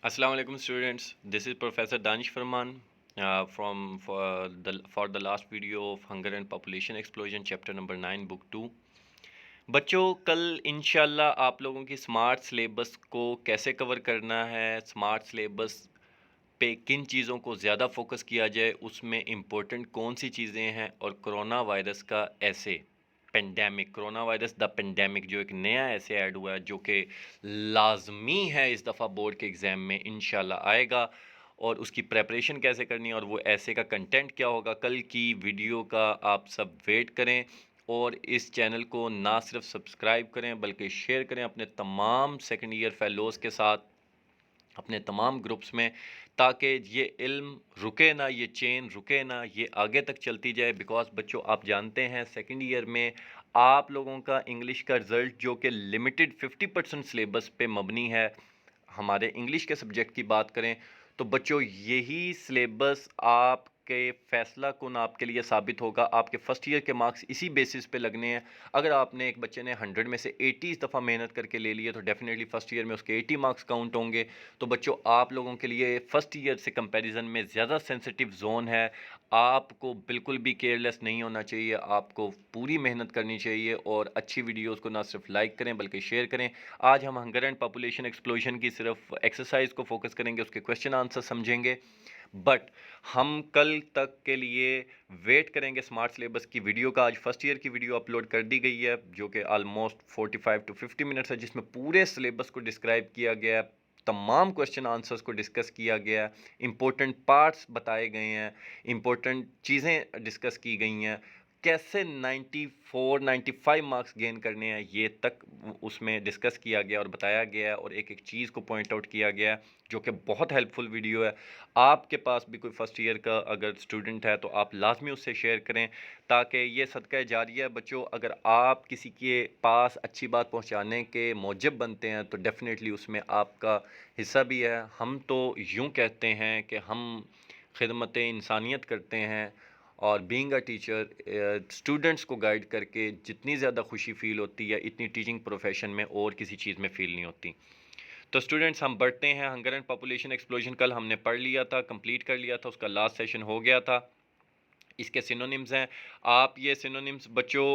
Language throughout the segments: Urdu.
Assalamu alaikum students. This is Professor Danish Farman for the last video of Hunger and Population Explosion, chapter number 9, book 2. بچوں کل انشاءاللہ آپ لوگوں کی سمارٹ سلیبس کو کیسے کور کرنا ہے، سمارٹ سلیبس پہ کن چیزوں کو زیادہ فوکس کیا جائے، اس میں امپورٹنٹ کون سی چیزیں ہیں، اور کرونا وائرس کا ایسے پینڈیمک، کرونا وائرس دا پینڈیمک جو ایک نیا ایسے ایڈ ہوا ہے جو کہ لازمی ہے اس دفعہ بورڈ کے ایگزام میں انشاءاللہ آئے گا، اور اس کی پریپریشن کیسے کرنی ہے اور وہ ایسے کا کنٹینٹ کیا ہوگا، کل کی ویڈیو کا آپ سب ویٹ کریں اور اس چینل کو نہ صرف سبسکرائب کریں بلکہ شیئر کریں اپنے تمام سیکنڈ ایئر فیلوز کے ساتھ، اپنے تمام گروپس میں، تاکہ یہ علم رکے نہ، یہ چین رکے نہ، یہ آگے تک چلتی جائے۔ بیکاز بچوں آپ جانتے ہیں سیکنڈ ایئر میں آپ لوگوں کا انگلش کا رزلٹ جو کہ لمیٹڈ 50% سلیبس پہ مبنی ہے، ہمارے انگلش کے سبجیکٹ کی بات کریں تو بچوں یہی سلیبس آپ کے فیصلہ کن آپ کے لیے ثابت ہوگا، آپ کے فرسٹ ایئر کے مارکس اسی بیسس پہ لگنے ہیں۔ اگر آپ نے ایک بچے نے 100 میں سے 80 اس دفعہ محنت کر کے لے لیے تو ڈیفینیٹلی فرسٹ ایئر میں اس کے 80 مارکس کاؤنٹ ہوں گے۔ تو بچوں آپ لوگوں کے لیے فرسٹ ایئر سے کمپیریزن میں زیادہ سینسٹیو زون ہے، آپ کو بالکل بھی کیئرلیس نہیں ہونا چاہیے، آپ کو پوری محنت کرنی چاہیے، اور اچھی ویڈیوز کو نہ صرف لائک کریں بلکہ شیئر کریں۔ آج ہم ہنگر اینڈ پاپولیشن ایکسپلوژن کی صرف ایکسرسائز کو فوکس کریں گے، اس کے کویشچن آنسر سمجھیں گے، بٹ ہم کل تک کے لیے ویٹ کریں گے سمارٹ سلیبس کی ویڈیو کا۔ آج فرسٹ ایئر کی ویڈیو اپلوڈ کر دی گئی ہے جو کہ آلموسٹ 45 to 50 منٹس ہے، جس میں پورے سلیبس کو ڈسکرائب کیا گیا ہے، تمام کویشچن آنسرز کو ڈسکس کیا گیا ہے، امپورٹنٹ پارٹس بتائے گئے ہیں، امپورٹنٹ چیزیں ڈسکس کی گئی ہیں، کیسے 94 95 مارکس گین کرنے ہیں یہ تک اس میں ڈسکس کیا گیا اور بتایا گیا ہے، اور ایک ایک چیز کو پوائنٹ آؤٹ کیا گیا ہے جو کہ بہت ہیلپ فل ویڈیو ہے۔ آپ کے پاس بھی کوئی فرسٹ ایئر کا اگر اسٹوڈنٹ ہے تو آپ لازمی اس سے شیئر کریں، تاکہ یہ صدقہ جاریہ ہے۔ بچوں اگر آپ کسی کے پاس اچھی بات پہنچانے کے موجب بنتے ہیں تو ڈیفینیٹلی اس میں آپ کا حصہ بھی ہے۔ ہم تو یوں کہتے ہیں کہ ہم خدمت انسانیت کرتے ہیں، اور بینگ اے ٹیچر اسٹوڈنٹس کو گائیڈ کر کے جتنی زیادہ خوشی فیل ہوتی ہے اتنی ٹیچنگ پروفیشن میں اور کسی چیز میں فیل نہیں ہوتی۔ تو اسٹوڈنٹس ہم بڑھتے ہیں، ہنگر اینڈ پاپولیشن ایکسپلوژن کل ہم نے پڑھ لیا تھا، کمپلیٹ کر لیا تھا، اس کا لاسٹ سیشن ہو گیا تھا۔ اس کے سینونیمز ہیں، آپ یہ سینونیمز بچوں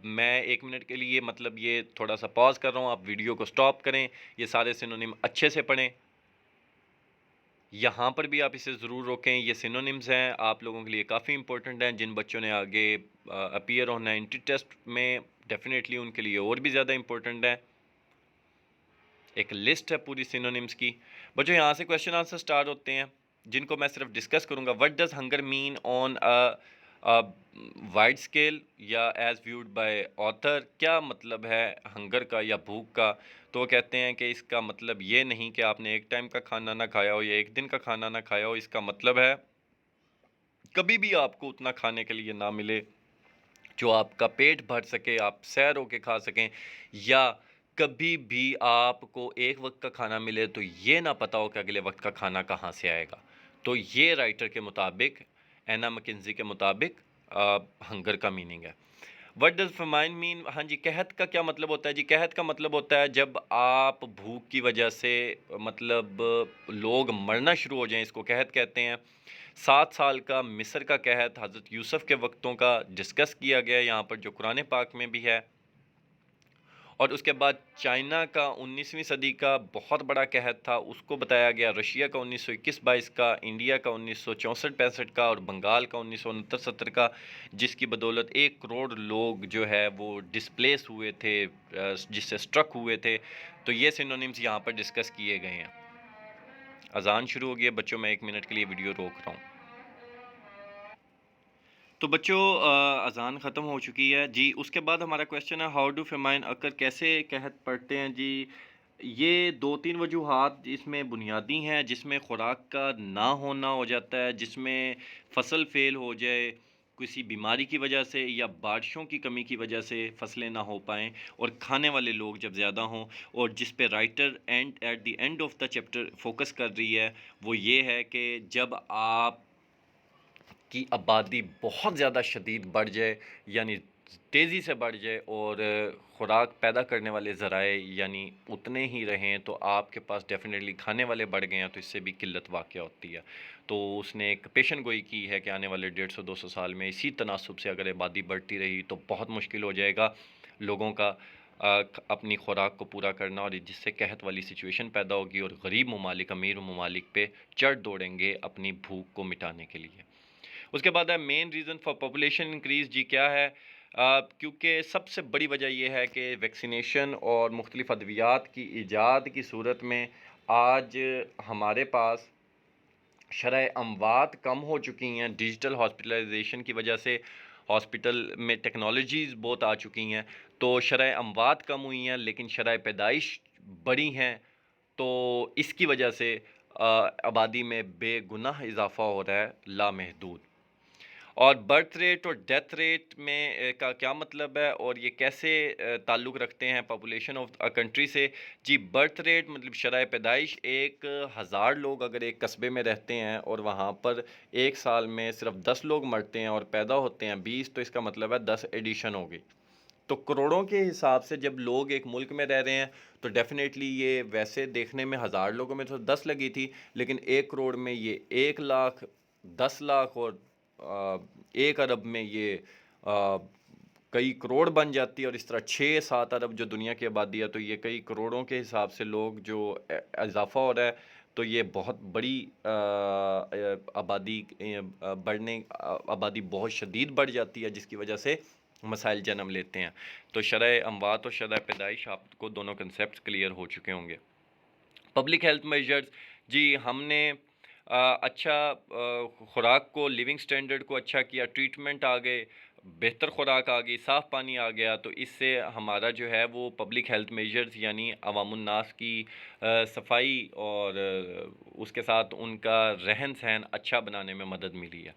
میں 1 منٹ کے لیے مطلب یہ تھوڑا سا پاز کر رہا ہوں، آپ ویڈیو کو سٹاپ کریں، یہ سارے سینونیم اچھے سے پڑھیں، یہاں پر بھی آپ اسے ضرور روکیں۔ یہ سینونیمز ہیں، آپ لوگوں کے لیے کافی امپورٹنٹ ہیں، جن بچوں نے آگے اپیئر ہونا ہے انٹری ٹیسٹ میں، ڈیفینیٹلی ان کے لیے اور بھی زیادہ امپورٹنٹ ہے۔ ایک لسٹ ہے پوری سینونیمز کی۔ بچوں یہاں سے کویشچن آنسر سٹارٹ ہوتے ہیں جن کو میں صرف ڈسکس کروں گا۔ What does hunger mean on wide scale یا ایز ویوڈ بائی آتھر؟ کیا مطلب ہے ہنگر کا یا بھوک کا؟ تو وہ کہتے ہیں کہ اس کا مطلب یہ نہیں کہ آپ نے ایک ٹائم کا کھانا نہ کھایا ہو یا ایک دن کا کھانا نہ کھایا ہو، اس کا مطلب ہے کبھی بھی آپ کو اتنا کھانے کے لیے نہ ملے جو آپ کا پیٹ بھر سکے، آپ سیر ہو کے کھا سکیں، یا کبھی بھی آپ کو ایک وقت کا کھانا ملے تو یہ نہ پتا ہو کہ اگلے وقت کا کھانا کہاں سے آئے گا۔ تو یہ رائٹر کے مطابق، اینا مکنزی کے مطابق ہنگر کا میننگ ہے۔ وٹ ڈز فیمائن مین؟ ہاں جی، قحط کا کیا مطلب ہوتا ہے؟ جی قحط کا مطلب ہوتا ہے جب آپ بھوک کی وجہ سے مطلب لوگ مرنا شروع ہو جائیں، اس کو قحط کہتے ہیں۔ 7 سال کا مصر کا قحط حضرت یوسف کے وقتوں کا ڈسکس کیا گیا یہاں پر جو قرآن پاک میں بھی ہے، اور اس کے بعد چائنا کا 19ویں صدی کا بہت بڑا قحط تھا، اس کو بتایا گیا۔ رشیا کا 1921-22 کا، انڈیا کا 1964-65 کا، اور بنگال کا 1969-70 کا، جس کی بدولت 1 کروڑ لوگ جو ہے وہ ڈسپلیس ہوئے تھے، جس سے سٹرک ہوئے تھے۔ تو یہ سینونیمز یہاں پر ڈسکس کیے گئے ہیں۔ اذان شروع ہو گئی ہے بچوں، میں 1 منٹ کے لیے ویڈیو روک رہا ہوں۔ تو بچوں اذان ختم ہو چکی ہے جی۔ اس کے بعد ہمارا کویشچن ہے ہاؤ ڈو فیمائن اکر؟ کیسے قحط پڑتے ہیں جی؟ یہ 2 3 وجوہات اس میں بنیادی ہیں، جس میں خوراک کا نہ ہونا ہو جاتا ہے، جس میں فصل فیل ہو جائے کسی بیماری کی وجہ سے، یا بارشوں کی کمی کی وجہ سے فصلیں نہ ہو پائیں، اور کھانے والے لوگ جب زیادہ ہوں، اور جس پہ writer at the end of the chapter focus کر رہی ہے وہ یہ ہے کہ جب آپ کی آبادی بہت زیادہ شدید بڑھ جائے، یعنی تیزی سے بڑھ جائے اور خوراک پیدا کرنے والے ذرائع یعنی اتنے ہی رہیں تو آپ کے پاس ڈیفینیٹلی کھانے والے بڑھ گئے ہیں تو اس سے بھی قلت واقع ہوتی ہے۔ تو اس نے ایک پیشن گوئی کی ہے کہ آنے والے 150-200 سال میں اسی تناسب سے اگر آبادی بڑھتی رہی تو بہت مشکل ہو جائے گا لوگوں کا اپنی خوراک کو پورا کرنا، اور جس سے قحط والی سچویشن پیدا ہوگی اور غریب ممالک امیر ممالک پہ چڑھ دوڑیں گے اپنی بھوک کو مٹانے کے لیے۔ اس کے بعد ہے main reason for population increase, جی کیا ہے؟ کیونکہ سب سے بڑی وجہ یہ ہے کہ ویکسینیشن اور مختلف ادویات کی ایجاد کی صورت میں آج ہمارے پاس شرح اموات کم ہو چکی ہیں۔ ڈیجیٹل ہاسپٹلائزیشن کی وجہ سے ہاسپٹل میں ٹیکنالوجیز بہت آ چکی ہیں، تو شرح اموات کم ہوئی ہیں لیکن شرح پیدائش بڑی ہیں، تو اس کی وجہ سے آبادی میں بے گناہ اضافہ ہو رہا ہے لامحدود۔ اور برتھ ریٹ اور ڈیتھ ریٹ میں کا کیا مطلب ہے اور یہ کیسے تعلق رکھتے ہیں پاپولیشن آف کنٹری سے؟ جی برتھ ریٹ مطلب شرح پیدائش، 1000 لوگ اگر ایک قصبے میں رہتے ہیں اور وہاں پر ایک سال میں صرف 10 لوگ مرتے ہیں اور پیدا ہوتے ہیں 20، تو اس کا مطلب ہے 10 ایڈیشن ہو گئی۔ تو کروڑوں کے حساب سے جب لوگ ایک ملک میں رہ رہے ہیں تو ڈیفینیٹلی یہ ویسے دیکھنے میں 1000 لوگوں میں تو 10 لگی تھی، لیکن 1 کروڑ میں یہ 1 لاکھ، 10 لاکھ اور 1 ارب میں یہ کئی کروڑ بن جاتی ہے، اور اس طرح 6-7 ارب جو دنیا کی آبادی ہے تو یہ کئی کروڑوں کے حساب سے لوگ جو اضافہ ہو رہا ہے، تو یہ بہت بڑی آبادی آبادی بہت شدید بڑھ جاتی ہے جس کی وجہ سے مسائل جنم لیتے ہیں۔ تو شرح اموات اور شرح پیدائش آپ کو دونوں کنسیپٹس کلیئر ہو چکے ہوں گے۔ پبلک ہیلتھ میجرز، جی ہم نے اچھا خوراک کو، لیونگ سٹینڈرڈ کو اچھا کیا، ٹریٹمنٹ آ گئے، بہتر خوراک آ گئی، صاف پانی آ گیا، تو اس سے ہمارا جو ہے وہ پبلک ہیلتھ میجرز یعنی عوام الناس کی صفائی اور اس کے ساتھ ان کا رہن سہن اچھا بنانے میں مدد ملی ہے۔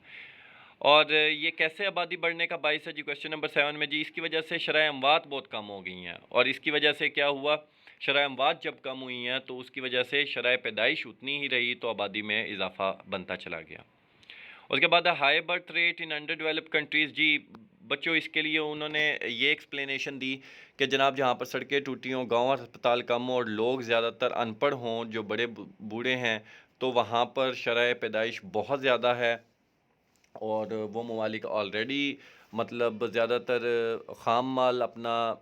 اور یہ کیسے آبادی بڑھنے کا باعث ہے؟ جی کویسچن نمبر 7 میں، جی اس کی وجہ سے شرح اموات بہت کم ہو گئی ہیں، اور اس کی وجہ سے کیا ہوا؟ شرح اموات جب کم ہوئی ہیں تو اس کی وجہ سے شرح پیدائش اتنی ہی رہی تو آبادی میں اضافہ بنتا چلا گیا۔ اس کے بعد high birth rate in underdeveloped countries, جی بچوں اس کے لیے انہوں نے یہ ایکسپلینیشن دی کہ جناب جہاں پر سڑکیں ٹوٹی ہوں، گاؤں اور ہسپتال کم ہوں اور لوگ زیادہ تر ان پڑھ ہوں، جو بڑے بوڑھے ہیں، تو وہاں پر شرح پیدائش بہت زیادہ ہے، اور وہ ممالک آلریڈی مطلب زیادہ تر خام مال اپنا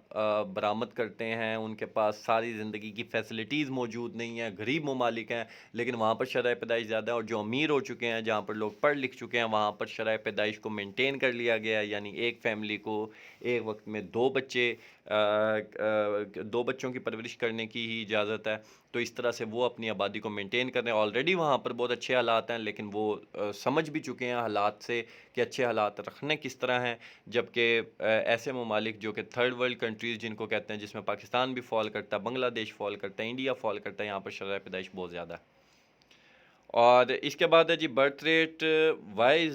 برآمد کرتے ہیں، ان کے پاس ساری زندگی کی فیسلٹیز موجود نہیں ہیں، غریب ممالک ہیں، لیکن وہاں پر شرح پیدائش زیادہ ہے، اور جو امیر ہو چکے ہیں، جہاں پر لوگ پڑھ لکھ چکے ہیں، وہاں پر شرح پیدائش کو مینٹین کر لیا گیا ہے، یعنی ایک فیملی کو ایک وقت میں 2 بچے 2 بچوں کی پرورش کرنے کی ہی اجازت ہے، تو اس طرح سے وہ اپنی آبادی کو مینٹین کر رہے ہیں۔ آلریڈی وہاں پر بہت اچھے حالات ہیں، لیکن وہ سمجھ بھی چکے ہیں حالات سے کہ اچھے حالات رکھنے کس طرح ہیں، جبکہ ایسے ممالک جو کہ تھرڈ ورلڈ کنٹریز جن کو کہتے ہیں، جس میں پاکستان بھی فال کرتا ہے، بنگلہ دیش فال کرتا ہے، انڈیا فال کرتا ہے، یہاں پر شرح پیدائش بہت زیادہ ہے۔ اور اس کے بعد ہے جی برتھ ریٹ، وائی